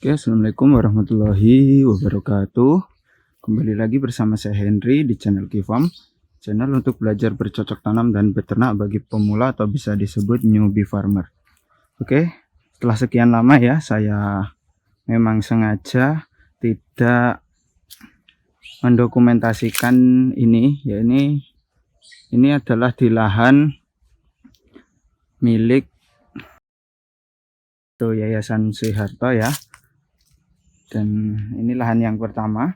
Oke, assalamualaikum warahmatullahi wabarakatuh. Kembali lagi bersama saya Henry di channel Kifarm, channel untuk belajar bercocok tanam dan beternak bagi pemula atau bisa disebut newbie farmer. Oke, setelah sekian lama ya, saya memang sengaja tidak mendokumentasikan ini. Ya ini adalah di lahan milik Yayasan Soeharto ya. Dan ini lahan yang pertama.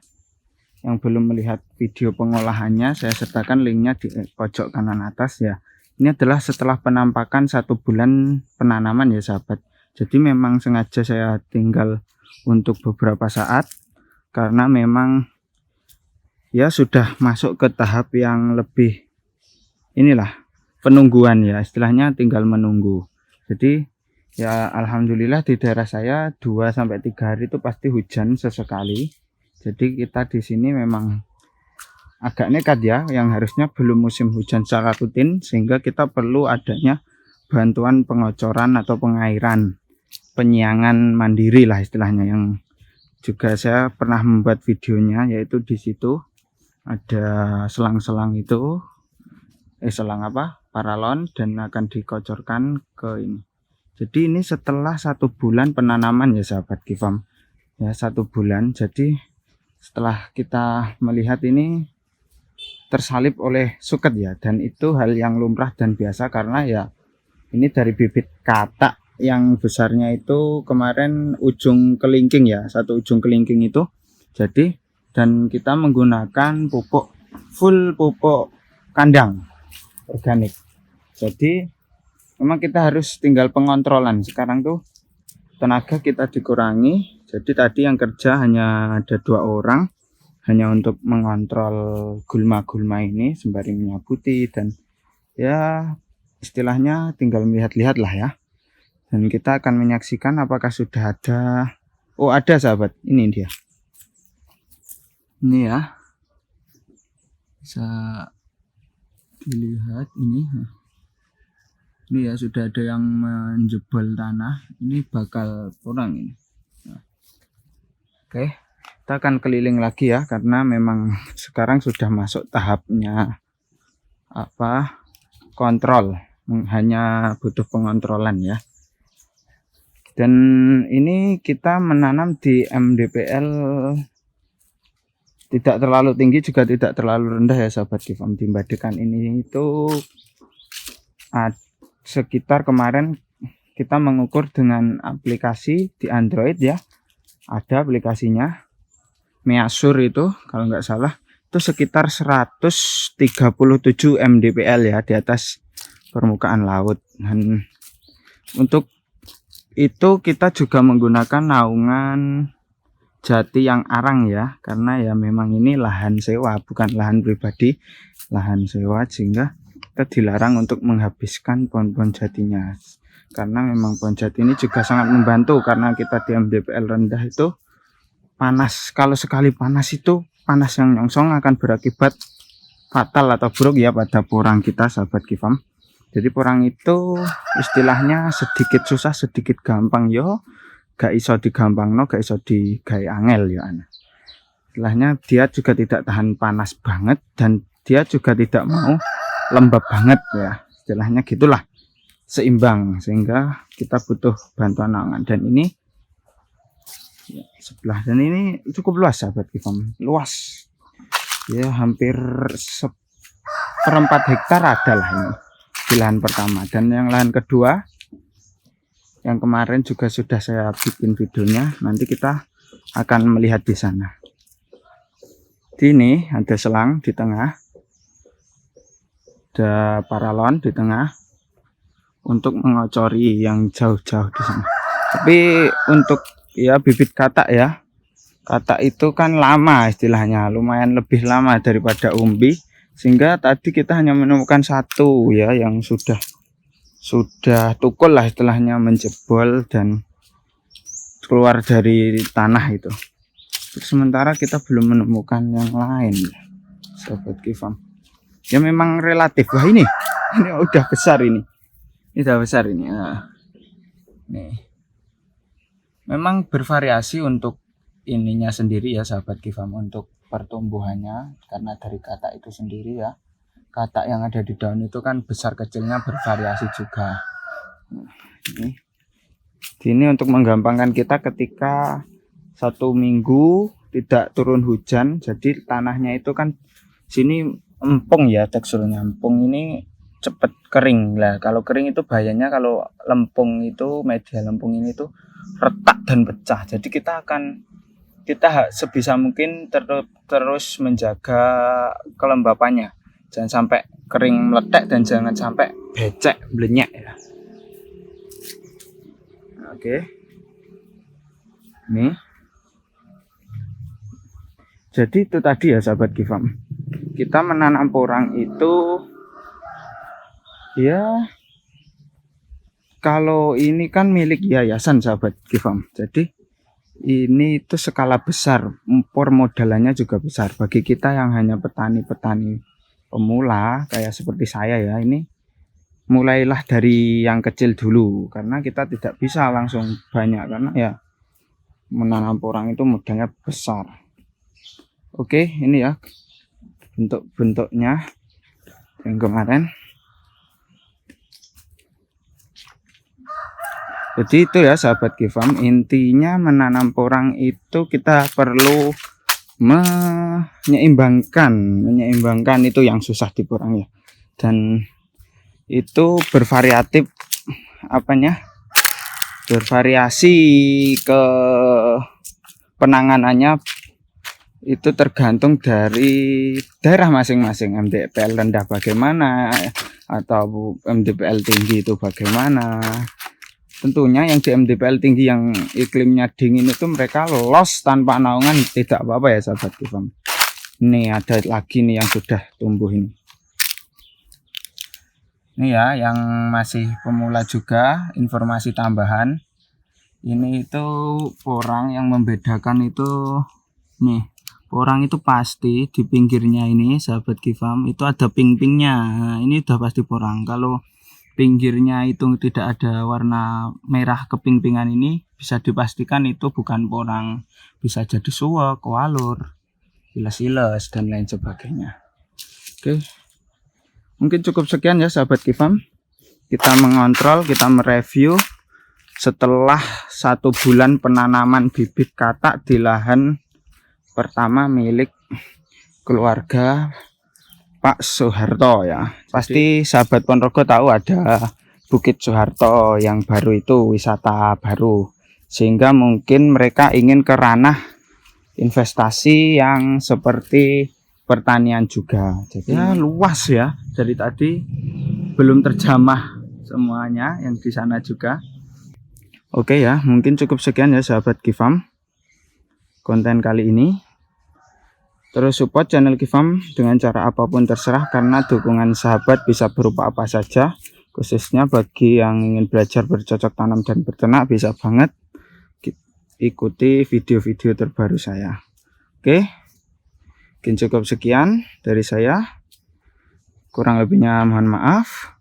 Yang belum melihat video pengolahannya, saya sertakan linknya di pojok kanan atas ya. Ini adalah setelah penampakan 1 bulan penanaman ya sahabat. Jadi memang sengaja saya tinggal untuk beberapa saat karena memang ya sudah masuk ke tahap yang lebih inilah penungguan ya, istilahnya tinggal menunggu. Jadi ya alhamdulillah di daerah saya 2-3 hari itu pasti hujan sesekali. Jadi kita di sini memang agak nekat ya, yang harusnya belum musim hujan secara rutin, sehingga kita perlu adanya bantuan pengocoran atau pengairan, penyiangan mandiri lah istilahnya, yang juga saya pernah membuat videonya, yaitu di situ ada selang-selang itu, selang paralon, dan akan dikocorkan ke ini. Jadi ini setelah 1 bulan penanaman ya sahabat Kifarm ya, 1 bulan. Jadi setelah kita melihat ini tersalip oleh suket ya, dan itu hal yang lumrah dan biasa karena ya ini dari bibit katak yang besarnya itu kemarin ujung kelingking ya, 1 ujung kelingking itu. Jadi dan kita menggunakan full pupuk kandang organik. Jadi memang kita harus tinggal pengontrolan. Sekarang tuh tenaga kita dikurangi. Jadi tadi yang kerja hanya ada 2 orang, hanya untuk mengontrol gulma-gulma ini sembari menyaputi, dan ya istilahnya tinggal melihat-lihat lah ya. Dan kita akan menyaksikan apakah sudah ada. Oh, ada sahabat, ini dia. Ini ya, bisa dilihat ini. Ini ya sudah ada yang menjebol tanah. Ini bakal kurang ini. Nah. Oke, kita akan keliling lagi ya, karena memang sekarang sudah masuk tahapnya kontrol, hanya butuh pengontrolan ya. Dan ini kita menanam di MDPL tidak terlalu tinggi juga tidak terlalu rendah ya sahabat Kifarm. Di Badekan ini itu sekitar kemarin kita mengukur dengan aplikasi di Android ya, ada aplikasinya Measure itu kalau nggak salah, itu sekitar 137 mdpl ya di atas permukaan laut. Dan untuk itu kita juga menggunakan naungan jati yang arang ya, karena ya memang ini lahan sewa bukan lahan pribadi, lahan sewa, sehingga kita dilarang untuk menghabiskan pohon-pohon jatinya, karena memang pohon jati ini juga sangat membantu karena kita di MDPL rendah itu panas. Kalau sekali panas itu panas yang nyongsong akan berakibat fatal atau buruk ya pada porang kita sahabat Kifarm. Jadi porang itu istilahnya sedikit susah sedikit gampang yo, gak iso digampangno, gak iso digawe angel ya. Istilahnya dia juga tidak tahan panas banget dan dia juga tidak mau lembab banget ya, istilahnya gitulah, seimbang, sehingga kita butuh bantuan naungan. Dan ini ya, sebelah, dan ini cukup luas sahabat Kifarm, luas ya, hampir 1/4 hektar ada lah ini di lahan pertama. Dan yang lahan kedua yang kemarin juga sudah saya bikin videonya, nanti kita akan melihat di sana. Di ini ada selang di tengah, ada paralon di tengah untuk mengocori yang jauh-jauh di sana. Tapi untuk ya bibit katak ya, katak itu kan lama istilahnya, lumayan lebih lama daripada umbi, sehingga tadi kita hanya menemukan 1 ya yang sudah tukul lah istilahnya, menjebol dan keluar dari tanah itu. Sementara kita belum menemukan yang lain ya sahabat Kifarm. Ya memang relatif. Wah ini udah besar ini. Ini udah besar ini. Nah, nih. Memang bervariasi untuk ininya sendiri ya sahabat Kifam, untuk pertumbuhannya, karena dari katak itu sendiri ya, katak yang ada di daun itu kan besar kecilnya bervariasi juga. Ini untuk menggampangkan kita ketika 1 minggu tidak turun hujan, jadi tanahnya itu kan sini empung ya, teksturnya empung, ini cepat kering lah. Kalau kering itu bahayanya, kalau lempung itu, media lempung ini tuh retak dan pecah. Jadi kita sebisa mungkin terus menjaga kelembapannya, jangan sampai kering meletek dan jangan sampai becek blenyek ya. Oke, nih jadi itu tadi ya sahabat Kifam, kita menanam porang itu ya, kalau ini kan milik yayasan sahabat Kifam, jadi ini itu skala besar, permodalannya juga besar. Bagi kita yang hanya petani-petani pemula kayak seperti saya ya, ini mulailah dari yang kecil dulu, karena kita tidak bisa langsung banyak, karena ya menanam porang itu modalnya besar. Oke, ini ya bentuk-bentuknya yang kemarin. Jadi itu ya sahabat Kifam, intinya menanam porang itu kita perlu menyeimbangkan itu yang susah di porang ya, dan itu bervariasi ke penanganannya, itu tergantung dari daerah masing-masing, MDPL rendah bagaimana atau MDPL tinggi itu bagaimana. Tentunya yang di MDPL tinggi yang iklimnya dingin itu mereka los tanpa naungan tidak apa-apa ya sahabat Kifam. Ini ada lagi nih yang sudah tumbuh ini. Ini ya yang masih pemula juga, informasi tambahan. Ini itu porang yang membedakan itu nih. Porang itu pasti di pinggirnya ini sahabat Kifam itu ada ping-pingnya. Nah, ini udah pasti porang. Kalau pinggirnya itu tidak ada warna merah keping-pingan, ini bisa dipastikan itu bukan porang, bisa jadi suwek, walur, iles-iles dan lain sebagainya. Oke, mungkin cukup sekian ya sahabat Kifam, kita mengontrol, kita mereview setelah 1 bulan penanaman bibit katak di lahan pertama milik keluarga Pak Soeharto ya. Pasti sahabat Ponorogo tahu ada Bukit Soeharto yang baru itu, wisata baru, sehingga mungkin mereka ingin ke ranah investasi yang seperti pertanian juga. Jadi ya luas ya, dari tadi belum terjamah semuanya yang di sana juga. Oke ya, mungkin cukup sekian ya sahabat Kifam konten kali ini. Terus support channel Kifam dengan cara apapun terserah, karena dukungan sahabat bisa berupa apa saja. Khususnya bagi yang ingin belajar bercocok tanam dan berternak, bisa banget ikuti video-video terbaru saya. Oke, mungkin cukup sekian dari saya. Kurang lebihnya mohon maaf.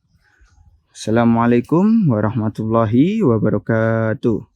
Assalamualaikum warahmatullahi wabarakatuh.